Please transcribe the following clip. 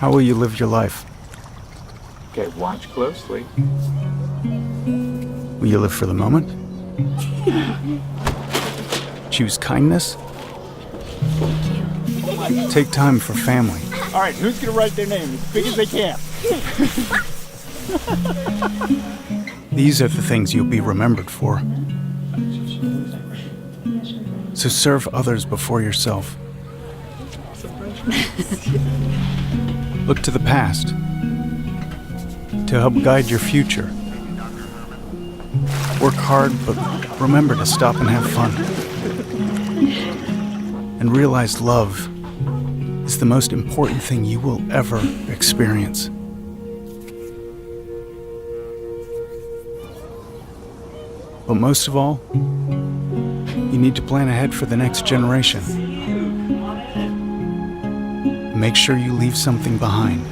How will you live your life? Okay, watch closely. Will you live for the moment? Choose kindness? Take time for family. All right, who's gonna write their name as big as they can? These are the things you'll be remembered for. So serve others before yourself. Look to the past to help guide your future. Work hard, but remember to stop and have fun. And realize love is the most important thing you will ever experience. But most of all, you need to plan ahead for the next generation. Make sure you leave something behind.